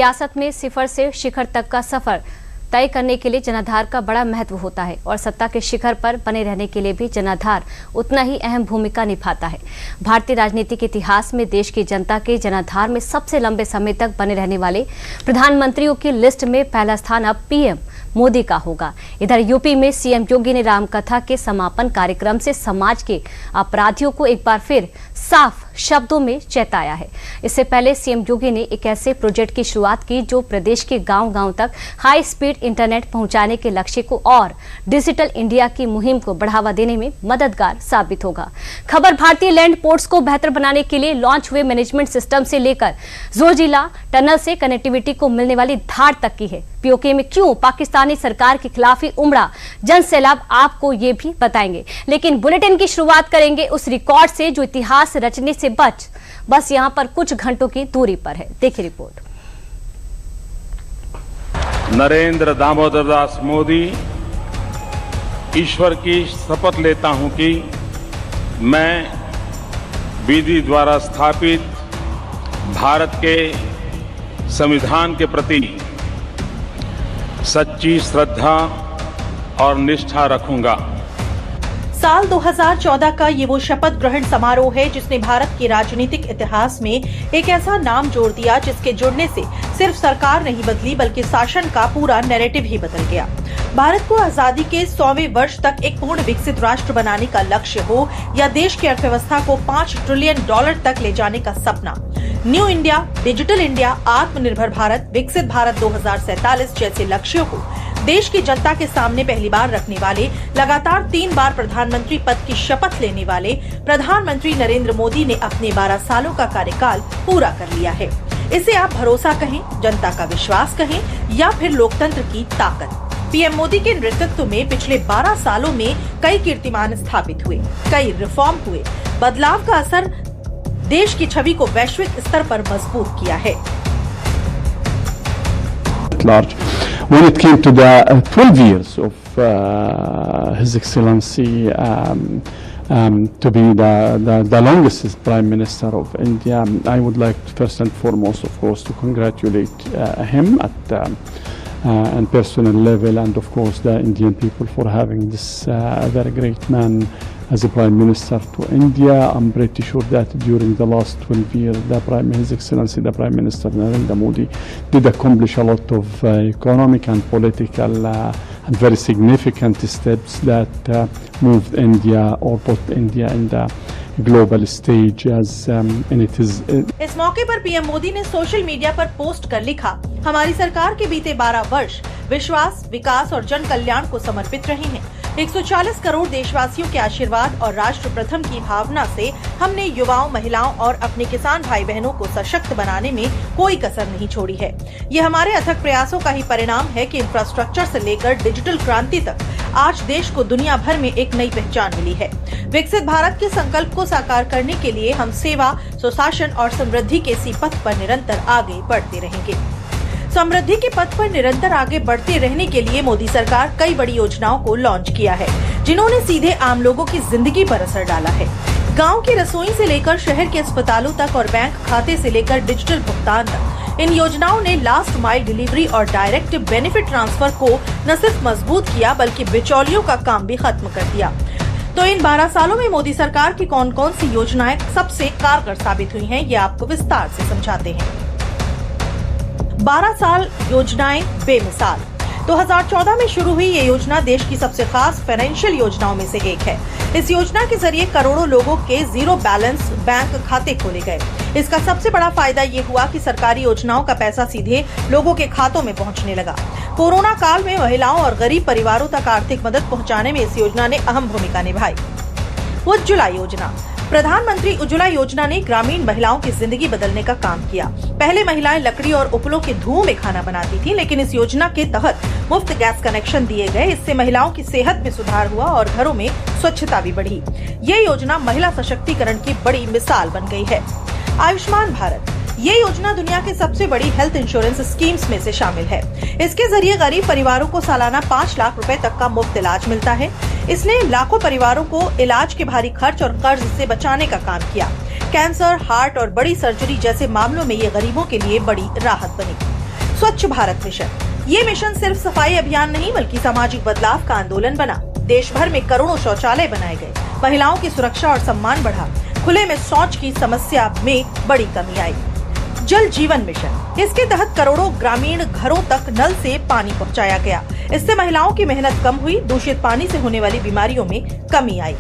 सियासत में सिफर से शिखर तक का सफर तय करने के लिए जनाधार का बड़ा महत्व होता है और सत्ता के शिखर पर बने रहने के लिए भी जनाधार उतना ही अहम भूमिका निभाता है। भारतीय राजनीति के इतिहास में देश की जनता के जनाधार में सबसे लंबे समय तक बने रहने वाले प्रधानमंत्रियों की लिस्ट में पहला स्थान अब पीएम मोदी का होगा। इधर यूपी में सीएम योगी ने रामकथा के समापन कार्यक्रम से समाज के अपराधियों को एक बार फिर साफ शब्दों में चेताया है। इससे पहले सीएम योगी ने एक ऐसे प्रोजेक्ट की शुरुआत की जो प्रदेश के गांव-गांव तक हाई स्पीड इंटरनेट पहुंचाने के लक्ष्य को और डिजिटल इंडिया की मुहिम को बढ़ावा देने में मददगार साबित होगा। खबर भारतीय लैंड पोर्ट्स को बेहतर बनाने के लिए लॉन्च हुए मैनेजमेंट सिस्टम से लेकर जोजिला टनल से कनेक्टिविटी को मिलने वाली धार तक की है। पीओके में क्यों पाकिस्तानी सरकार के खिलाफ ही उमड़ा जन सैलाब, आपको ये भी बताएंगे। लेकिन बुलेटिन की शुरुआत करेंगे उस रिकॉर्ड से जो इतिहास रचने से बस यहां पर कुछ घंटों की दूरी पर है। देखिए रिपोर्ट। नरेंद्र दामोदर दास मोदी, ईश्वर की शपथ लेता हूं कि मैं विधि द्वारा स्थापित भारत के संविधान के प्रति सच्ची श्रद्धा और निष्ठा रखूंगा। साल 2014 का ये वो शपथ ग्रहण समारोह है जिसने भारत के राजनीतिक इतिहास में एक ऐसा नाम जोड़ दिया जिसके जुड़ने से सिर्फ सरकार नहीं बदली बल्कि शासन का पूरा नैरेटिव ही बदल गया। भारत को आजादी के 100वें वर्ष तक एक पूर्ण विकसित राष्ट्र बनाने का लक्ष्य हो या देश की अर्थव्यवस्था को $5 ट्रिलियन तक ले जाने का सपना, न्यू इंडिया, डिजिटल इंडिया, आत्मनिर्भर भारत, विकसित भारत 2047 जैसे लक्ष्यों को देश की जनता के सामने पहली बार रखने वाले, लगातार 3 बार प्रधानमंत्री पद की शपथ लेने वाले प्रधानमंत्री नरेंद्र मोदी ने अपने 12 सालों का कार्यकाल पूरा कर लिया है। इसे आप भरोसा कहें, जनता का विश्वास कहें या फिर लोकतंत्र की ताकत। पीएम मोदी के नेतृत्व में पिछले 12 सालों में कई कीर्तिमान स्थापित हुए, कई रिफॉर्म हुए। बदलाव का असर देश की छवि को वैश्विक स्तर पर मजबूत किया है। When it came to the 12 years of His Excellency to be the longest Prime Minister of India, I would like to, first and foremost, of course, to congratulate him at and personal level, and of course the Indian people for having this very great man as a Prime Minister to India. I'm pretty sure that during the last 12 years, His Excellency the Prime Minister Narendra Modi did accomplish a lot of economic and political and very significant steps that moved India or put India in the global stage इस मौके पर PM Modi ने social media पर post कर लिखा, हमारी सरकार के बीते 12 वर्ष विश्वास, विकास और जन कल्याण को समर्पित रहे हैं। 140 करोड़ देशवासियों के आशीर्वाद और राष्ट्र प्रथम की भावना से हमने युवाओं, महिलाओं और अपने किसान भाई बहनों को सशक्त बनाने में कोई कसर नहीं छोड़ी है। ये हमारे अथक प्रयासों का ही परिणाम है कि इंफ्रास्ट्रक्चर से लेकर डिजिटल क्रांति तक आज देश को दुनिया भर में एक नई पहचान मिली है। विकसित भारत के संकल्प को साकार करने के लिए हम सेवा, सुशासन और समृद्धि के इसी पथ पर निरंतर आगे बढ़ते रहेंगे। समृद्धि के पथ पर निरंतर आगे बढ़ते रहने के लिए मोदी सरकार कई बड़ी योजनाओं को लॉन्च किया है, जिन्होंने सीधे आम लोगों की जिंदगी पर असर डाला है। गांव की रसोई से लेकर शहर के अस्पतालों तक और बैंक खाते से लेकर डिजिटल भुगतान तक, इन योजनाओं ने लास्ट माइल डिलीवरी और डायरेक्ट बेनिफिट ट्रांसफर को न सिर्फ मजबूत किया बल्कि बिचौलियों का काम भी खत्म कर दिया। तो इन 12 सालों में मोदी सरकार की कौन कौन सी योजनाएं सबसे कारगर साबित हुई हैं, ये आपको विस्तार से समझाते हैं। 12 साल योजनाएं बेमिसाल। 2014 में शुरू हुई ये योजना देश की सबसे खास फाइनेंशियल योजनाओं में से एक है। इस योजना के जरिए करोड़ों लोगों के जीरो बैलेंस बैंक खाते खोले गए। इसका सबसे बड़ा फायदा ये हुआ कि सरकारी योजनाओं का पैसा सीधे लोगों के खातों में पहुंचने लगा। कोरोना काल में महिलाओं और गरीब परिवारों तक आर्थिक मदद पहुंचाने में इस योजना ने अहम भूमिका निभाई। उज्ज्वला योजना। प्रधानमंत्री उज्ज्वला योजना ने ग्रामीण महिलाओं की जिंदगी बदलने का काम किया। पहले महिलाएं लकड़ी और उपलों के धुओं में खाना बनाती थी, लेकिन इस योजना के तहत मुफ्त गैस कनेक्शन दिए गए। इससे महिलाओं की सेहत में सुधार हुआ और घरों में स्वच्छता भी बढ़ी। ये योजना महिला सशक्तिकरण की बड़ी मिसाल बन गई है। आयुष्मान भारत। ये योजना दुनिया की सबसे बड़ी हेल्थ इंश्योरेंस स्कीम्स में से शामिल है। इसके जरिए गरीब परिवारों को सालाना 5 लाख रुपए तक का मुफ्त इलाज मिलता है। इसने लाखों परिवारों को इलाज के भारी खर्च और कर्ज से बचाने का काम किया। कैंसर, हार्ट और बड़ी सर्जरी जैसे मामलों में ये गरीबों के लिए बड़ी राहत बनी। स्वच्छ भारत मिशन। ये मिशन सिर्फ सफाई अभियान नहीं बल्कि सामाजिक बदलाव का आंदोलन बना। देश भर में करोड़ों शौचालय बनाए गए, महिलाओं की सुरक्षा और सम्मान बढ़ा, खुले में शौच की समस्या में बड़ी कमी आई। जल जीवन मिशन, इसके तहत करोड़ों ग्रामीण घरों तक नल से पानी पहुंचाया गया। इससे महिलाओं की मेहनत कम हुई, दूषित पानी से होने वाली बीमारियों में कमी आई।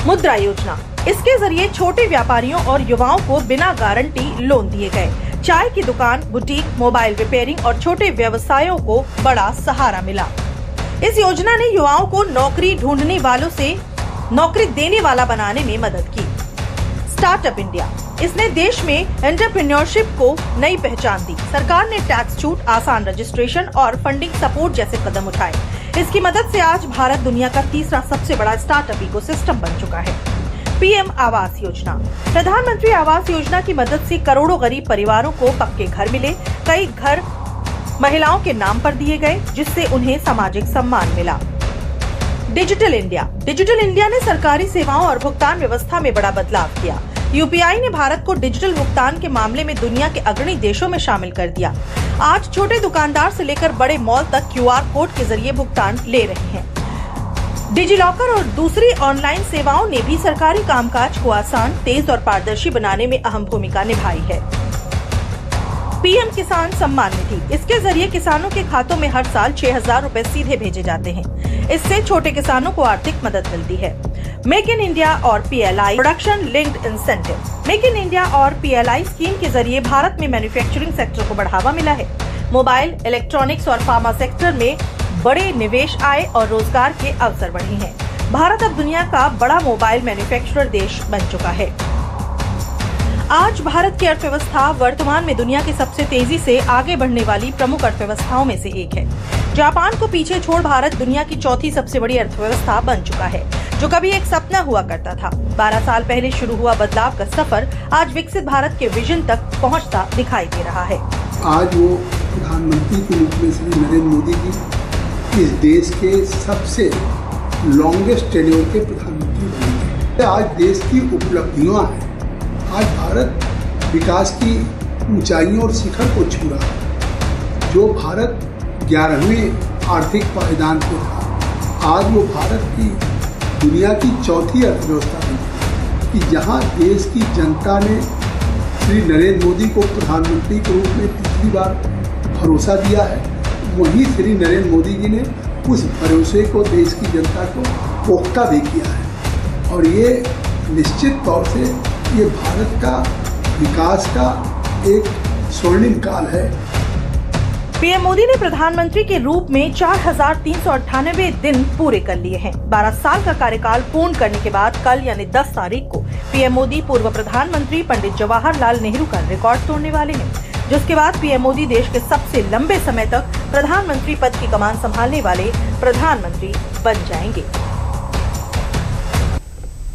मुद्रा योजना, इसके जरिए छोटे व्यापारियों और युवाओं को बिना गारंटी लोन दिए गए। चाय की दुकान, बुटीक, मोबाइल रिपेयरिंग और छोटे व्यवसायों को बड़ा सहारा मिला। इस योजना ने युवाओं को नौकरी ढूंढने वालों से नौकरी देने वाला बनाने में मदद की। स्टार्टअप इंडिया, इसने देश में एंटरप्रेन्योरशिप को नई पहचान दी। सरकार ने टैक्स छूट, आसान रजिस्ट्रेशन और फंडिंग सपोर्ट जैसे कदम उठाए। इसकी मदद से आज भारत दुनिया का तीसरा सबसे बड़ा स्टार्टअप इकोसिस्टम बन चुका है। पीएम आवास योजना, प्रधानमंत्री आवास योजना की मदद से करोड़ों गरीब परिवारों को पक्के घर मिले। कई घर महिलाओं के नाम पर दिए गए, जिससे उन्हें सामाजिक सम्मान मिला। डिजिटल इंडिया ने सरकारी सेवाओं और भुगतान व्यवस्था में बड़ा बदलाव किया। यूपीआई ने भारत को डिजिटल भुगतान के मामले में दुनिया के अग्रणी देशों में शामिल कर दिया। आज छोटे दुकानदार से लेकर बड़े मॉल तक क्यूआर कोड के जरिए भुगतान ले रहे हैं। डिजिलॉकर और दूसरी ऑनलाइन सेवाओं ने भी सरकारी कामकाज को आसान, तेज और पारदर्शी बनाने में अहम भूमिका निभाई है। पीएम किसान सम्मान निधि, इसके जरिए किसानों के खातों में हर साल 6,000 रुपए सीधे भेजे जाते हैं। इससे छोटे किसानों को आर्थिक मदद मिलती है। मेक इन इंडिया और PLI, production linked incentive. Make in India और पीएलआई स्कीम के जरिए भारत में मैन्युफैक्चरिंग सेक्टर को बढ़ावा मिला है। मोबाइल, इलेक्ट्रॉनिक्स और फार्मा सेक्टर में बड़े निवेश आए और रोजगार के अवसर बढ़े हैं। भारत अब दुनिया का बड़ा मोबाइल मैन्युफैक्चरर देश बन चुका है। आज भारत की अर्थव्यवस्था वर्तमान में दुनिया की सबसे तेजी से आगे बढ़ने वाली प्रमुख अर्थव्यवस्थाओं में से एक है। जापान को पीछे छोड़ भारत दुनिया की चौथी सबसे बड़ी अर्थव्यवस्था बन चुका है, जो कभी एक सपना हुआ करता था। 12 साल पहले शुरू हुआ बदलाव का सफर आज विकसित भारत के विजन तक पहुंचता दिखाई दे रहा है। आज वो प्रधानमंत्री के रूप में श्री नरेंद्र मोदी जी इस देश के सबसे लॉन्गेस्ट टेन्योर के प्रधानमंत्री बने। आज देश की उपलब्धियां हैं। आज भारत विकास की ऊंचाइयों और शिखर को छू रहा है। जो भारत 11वें आर्थिक पायदान पे था, आज वो भारत की दुनिया की चौथी अर्थव्यवस्था बनी कि जहां देश की जनता ने श्री नरेंद्र मोदी को प्रधानमंत्री के रूप में पिछली बार भरोसा दिया है, वहीं श्री नरेंद्र मोदी जी ने उस भरोसे को देश की जनता को पुख्ता भी किया है। और ये निश्चित तौर से ये भारत का विकास का एक स्वर्णिम काल है। पीएम मोदी ने प्रधानमंत्री के रूप में 4,398 दिन पूरे कर लिए हैं। 12 साल का कार्यकाल पूर्ण करने के बाद कल यानी 10 तारीख को पीएम मोदी पूर्व प्रधानमंत्री पंडित जवाहरलाल नेहरू का रिकॉर्ड तोड़ने वाले हैं, जिसके बाद पीएम मोदी देश के सबसे लंबे समय तक प्रधानमंत्री पद की कमान संभालने वाले प्रधानमंत्री बन जाएंगे।